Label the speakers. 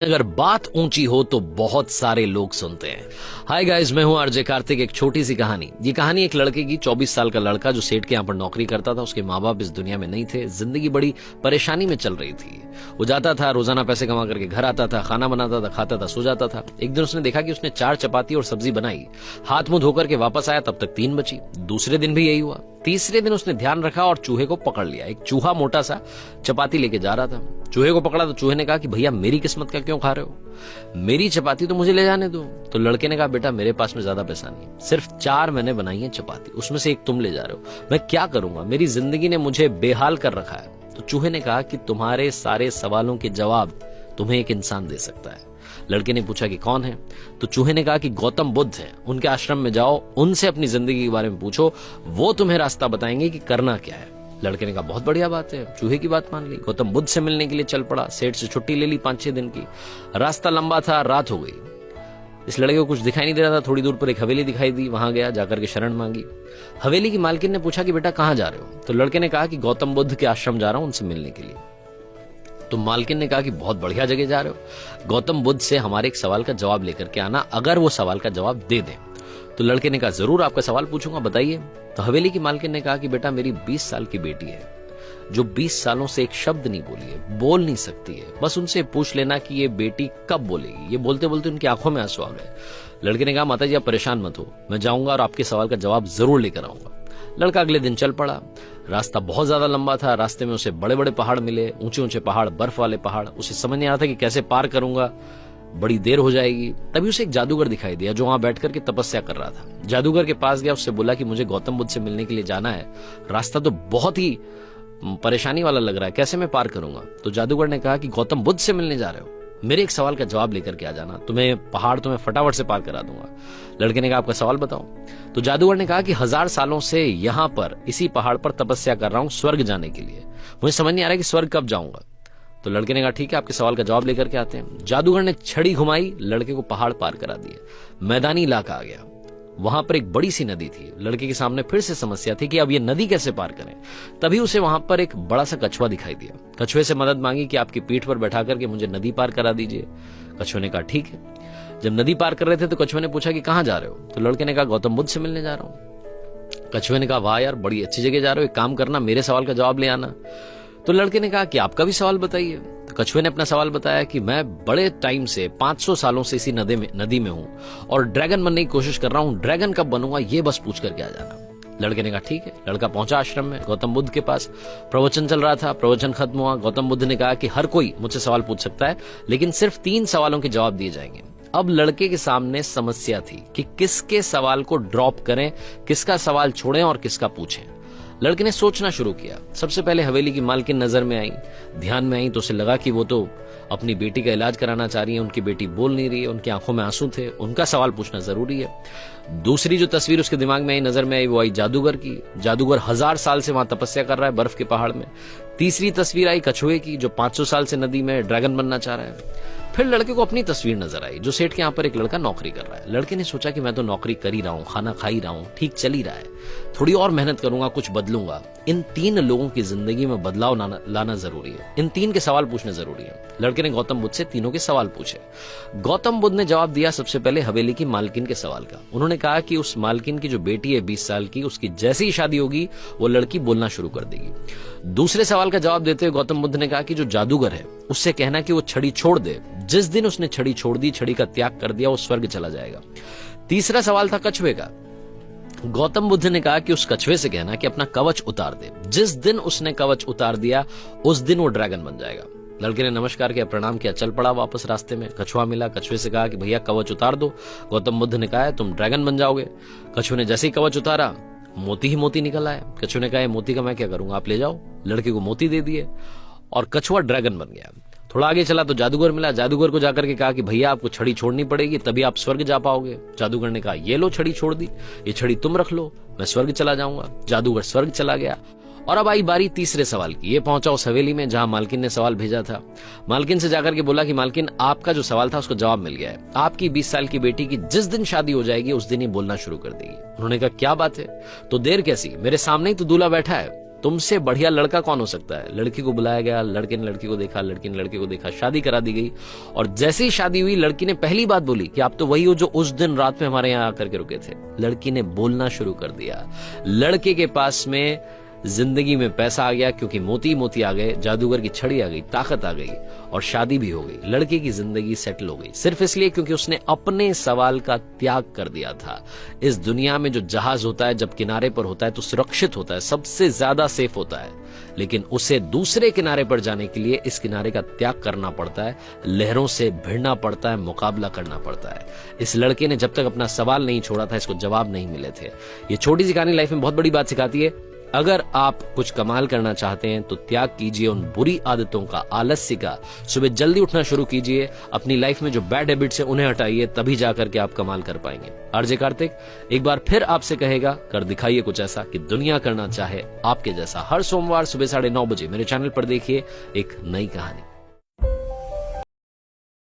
Speaker 1: अगर बात ऊंची हो तो बहुत सारे लोग सुनते हैं। हाय गाइस, मैं हूं आरजे कार्तिक। एक छोटी सी कहानी। ये कहानी एक लड़के की, 24 साल का लड़का जो सेठ के यहाँ पर नौकरी करता था। उसके माँ बाप इस दुनिया में नहीं थे। जिंदगी बड़ी परेशानी में चल रही थी। वो जाता था, रोजाना पैसे कमा करके घर आता था, खाना बनाता था, खाता था, सो जाता था। एक दिन उसने देखा कि उसने 4 चपाती और सब्जी बनाई। हाथ मुंह धोकर के वापस आया, तब तक 3 बची। दूसरे दिन भी यही हुआ। तीसरे दिन उसने ध्यान रखा और चूहे को पकड़ लिया। एक चूहा मोटा सा चपाती लेके जा रहा था। चूहे को पकड़ा तो चूहे ने कहा कि भैया मेरी किस्मत का क्यों खा रहे हो, मेरी चपाती तो मुझे ले जाने दो। तो लड़के ने कहा बेटा मेरे पास में ज्यादा पैसा नहीं, सिर्फ 4 मैंने बनाई है चपाती, उसमें से एक तुम ले जा रहे हो, मैं क्या करूंगा, मेरी जिंदगी ने मुझे बेहाल कर रखा है। तो चूहे ने कहा कि तुम्हारे सारे सवालों के जवाब तुम्हें एक इंसान दे सकता है। लड़के ने पूछा कि कौन है? तो चूहे ने कहा कि गौतम बुद्ध हैं, उनके आश्रम में जाओ, उनसे अपनी जिंदगी के बारे में पूछो, वो तुम्हें रास्ता बताएंगे कि करना क्या है। लड़के ने कहा बहुत बढ़िया बात है। चूहे की बात मान ली, गौतम बुद्ध से मिलने के लिए चल पड़ा। सेठ से छुट्टी ले ली 5-6 दिन की। रास्ता लंबा था, रात हो गई। इस लड़के को कुछ दिखाई नहीं दे रहा था। थोड़ी दूर पर एक हवेली दिखाई दी, वहां गया, जाकर के शरण मांगी। हवेली की मालकिन ने पूछा कि बेटा कहां जा रहे हो? तो लड़के ने कहा कि गौतम बुद्ध के आश्रम जा रहा हूं, उनसे मिलने के लिए। तो मालकिन ने कहा कि बहुत बढ़िया जगह जा रहे हो, गौतम बुद्ध से हमारे एक सवाल का जवाब लेकर के आना, अगर वो सवाल का जवाब दे दें। तो लड़के ने कहा जरूर, आपका सवाल पूछूंगा, बताइए। तो हवेली की मालकिन ने कहा कि बेटा मेरी 20 साल की बेटी है, जो 20 सालों से एक शब्द नहीं बोली है, बोल नहीं सकती है। बस उनसे पूछ लेना कि ये बेटी कब बोलेगी। ये बोलते बोलते उनकी आंखों में आंसू आ गए। लड़के ने कहा माता जी आप परेशान मत हो, मैं जाऊंगा और आपके सवाल का जवाब जरूर लेकर आऊंगा। लड़का अगले दिन चल पड़ा। रास्ता बहुत ज्यादा लंबा था। रास्ते में उसे बड़े बड़े पहाड़ मिले, ऊंचे ऊंचे पहाड़, बर्फ वाले पहाड़। उसे समझ नहीं आ रहा था कि कैसे पार करूंगा, बड़ी देर हो जाएगी। तभी उसे एक जादूगर दिखाई दिया जो वहां बैठकर के तपस्या कर रहा था। जादूगर के पास गया, उससे बोला कि मुझे गौतम बुद्ध से मिलने के लिए जाना है, रास्ता तो बहुत ही परेशानी वाला लग रहा है, कैसे मैं पार करूंगा? तो जादूगर ने कहा कि गौतम बुद्ध से मिलने जा रहे हो, मेरे एक सवाल का जवाब लेकर के आ जाना, तुम्हें फटाफट से पार करा दूंगा। लड़के ने कहा आपका सवाल बताओ। तो जादूगर ने कहा कि 1000 सालों से यहां पर इसी पहाड़ पर तपस्या कर रहा हूं स्वर्ग जाने के लिए, मुझे समझ नहीं आ रहा कि स्वर्ग कब जाऊंगा। तो लड़के ने कहा ठीक है, आपके सवाल का जवाब लेकर के आते हैं। जादूगर ने छड़ी घुमाई, लड़के को पहाड़ पार करा दिए। मैदानी इलाका आ गया। वहां पर एक बड़ी सी नदी थी। लड़के के सामने फिर से समस्या थी कि अब ये नदी कैसे पार करें। तभी उसे वहां पर एक बड़ा सा कछुआ दिखाई दिया। कछुए से मदद मांगी कि आपकी पीठ पर बैठा करके मुझे नदी पार करा दीजिए। कछुए ने कहा ठीक है। जब नदी पार कर रहे थे तो कछुए ने पूछा कि कहां जा रहे हो? तो लड़के ने कहा गौतम बुद्ध से मिलने जा रहा हूं। कछुए ने कहा वाह यार, बड़ी अच्छी जगह जा रहे हो, एक काम करना मेरे सवाल का जवाब ले आना। तो लड़के ने कहा कि आपका भी सवाल बताइए। तो कछुए ने अपना सवाल बताया कि मैं बड़े टाइम से 500 सालों से इसी नदी में हूं और ड्रैगन बनने की कोशिश कर रहा हूं, ड्रैगन कब बनूंगा ये बस पूछ करके आ जाना। लड़के ने कहा ठीक है। लड़का पहुंचा आश्रम में, गौतम बुद्ध के पास। प्रवचन चल रहा था, प्रवचन खत्म हुआ। गौतम बुद्ध ने कहा कि हर कोई मुझसे सवाल पूछ सकता है, लेकिन सिर्फ 3 सवालों के जवाब दिए जाएंगे। अब लड़के के सामने समस्या थी कि किसके सवाल को ड्रॉप करें, किसका सवाल छोड़ें और किसका पूछें। लड़के ने सोचना शुरू किया। सबसे पहले हवेली की मालकिन नजर में आई, ध्यान में आई। तो उसे लगा कि वो तो अपनी बेटी का इलाज कराना चाह रही है, उनकी बेटी बोल नहीं रही है, उनकी आंखों में आंसू थे, उनका सवाल पूछना जरूरी है। दूसरी जो तस्वीर उसके दिमाग में आई, नजर में आई, वो आई जादूगर की। जादूगर 1000 साल से वहां तपस्या कर रहा है बर्फ के पहाड़ में। तीसरी तस्वीर आई कछुए की, जो 500 साल से नदी में ड्रैगन बनना चाह रहा है। फिर लड़के को अपनी तस्वीर नजर आई, जो सेठ के यहाँ पर एक लड़का नौकरी कर रहा है। लड़के ने सोचा कि मैं तो नौकरी कर ही रहा हूँ, खाना खा ही रहा हूँ, ठीक चल ही रहा है, थोड़ी और मेहनत करूंगा, कुछ बदलूंगा। इन 3 लोगों की जिंदगी में बदलाव लाना जरूरी है, इन 3 के सवाल पूछने जरूरी है। लड़के ने गौतम बुद्ध से तीनों के सवाल पूछे। गौतम बुद्ध ने जवाब दिया सबसे पहले हवेली की मालकिन के सवाल का। उन्होंने कहा कि उस मालकिन की जो बेटी है 20 साल की, उसकी जैसे ही शादी होगी वो लड़की बोलना शुरू कर देगी। दूसरे सवाल का जवाब देते हुए गौतम बुद्ध ने कहा कि जो जादूगर है उससे कहना कि वो छड़ी छोड़ दे, जिस दिन उसने छड़ी छोड़ दी, छड़ी का त्याग कर दिया, वो स्वर्ग चला जाएगा। तीसरा सवाल था कछुए का। गौतम बुद्ध ने कहा कि उस कछुए से कहना कि अपना कवच उतार दे, जिस दिन उसने कवच उतार दिया उस दिन वो ड्रैगन बन जाएगा। लड़के ने नमस्कार किया, प्रणाम किया, चल पड़ा वापस। रास्ते में कछुआ मिला। कछुए से कहा कि भैया कवच उतार दो। गौतम बुद्ध ने कहा तुम ड्रैगन बन जाओगे। कछुए ने जैसे ही कवच उतारा, मोती ही मोती निकल आए। कछुए ने कहा मोती का मैं क्या करूंगा, आप ले जाओ। लड़के को मोती दे दिए और कछुआ ड्रैगन बन गया। थोड़ा आगे चला तो जादूगर मिला। जादूगर को जाकर के कहा कि भैया आपको छड़ी छोड़नी पड़ेगी, तभी आप स्वर्ग जा पाओगे। जादूगर ने कहा ये लो छड़ी छोड़ दी, ये छड़ी तुम रख लो, मैं स्वर्ग चला जाऊंगा। जादूगर स्वर्ग चला गया। और अब आई बारी तीसरे सवाल की। ये पहुंचा उस हवेली में जहां मालकिन ने सवाल भेजा था। मालकिन से जाकर के बोला कि मालकिन आपका जो सवाल था उसको जवाब मिल गया है, आपकी 20 साल की बेटी की जिस दिन शादी हो जाएगी उस दिन ही बोलना शुरू कर देगी। उन्होंने कहा क्या बात है, तो देर कैसी, मेरे सामने ही तो दूल्हा बैठा है, तुमसे बढ़िया लड़का कौन हो सकता है। लड़की को बुलाया गया, लड़के ने लड़की को देखा, लड़की ने लड़के को देखा, शादी करा दी गई। और जैसे ही शादी हुई, लड़की ने पहली बात बोली कि आप तो वही हो जो उस दिन रात में हमारे यहाँ आकर के रुके थे। लड़की ने बोलना शुरू कर दिया। लड़के के पास में जिंदगी में पैसा आ गया, क्योंकि मोती मोती आ गए, जादूगर की छड़ी आ गई, ताकत आ गई, और शादी भी हो गई। लड़के की जिंदगी सेटल हो गई, सिर्फ इसलिए क्योंकि उसने अपने सवाल का त्याग कर दिया था। इस दुनिया में जो जहाज होता है, जब किनारे पर होता है तो सुरक्षित होता है, सबसे ज्यादा सेफ होता है, लेकिन उसे दूसरे किनारे पर जाने के लिए इस किनारे का त्याग करना पड़ता है, लहरों से भिड़ना पड़ता है, मुकाबला करना पड़ता है। इस लड़के ने जब तक अपना सवाल नहीं छोड़ा था, इसको जवाब नहीं मिले थे। ये छोटी सी कहानी लाइफ में बहुत बड़ी बात सिखाती है। अगर आप कुछ कमाल करना चाहते हैं तो त्याग कीजिए उन बुरी आदतों का, आलस्य का। सुबह जल्दी उठना शुरू कीजिए, अपनी लाइफ में जो बैड हैबिट्स है उन्हें हटाइए, तभी जाकर के आप कमाल कर पाएंगे। आरजे कार्तिक एक बार फिर आपसे कहेगा, कर दिखाइए कुछ ऐसा कि दुनिया करना चाहे आपके जैसा। हर सोमवार सुबह 9:30 बजे मेरे चैनल पर देखिए एक नई कहानी।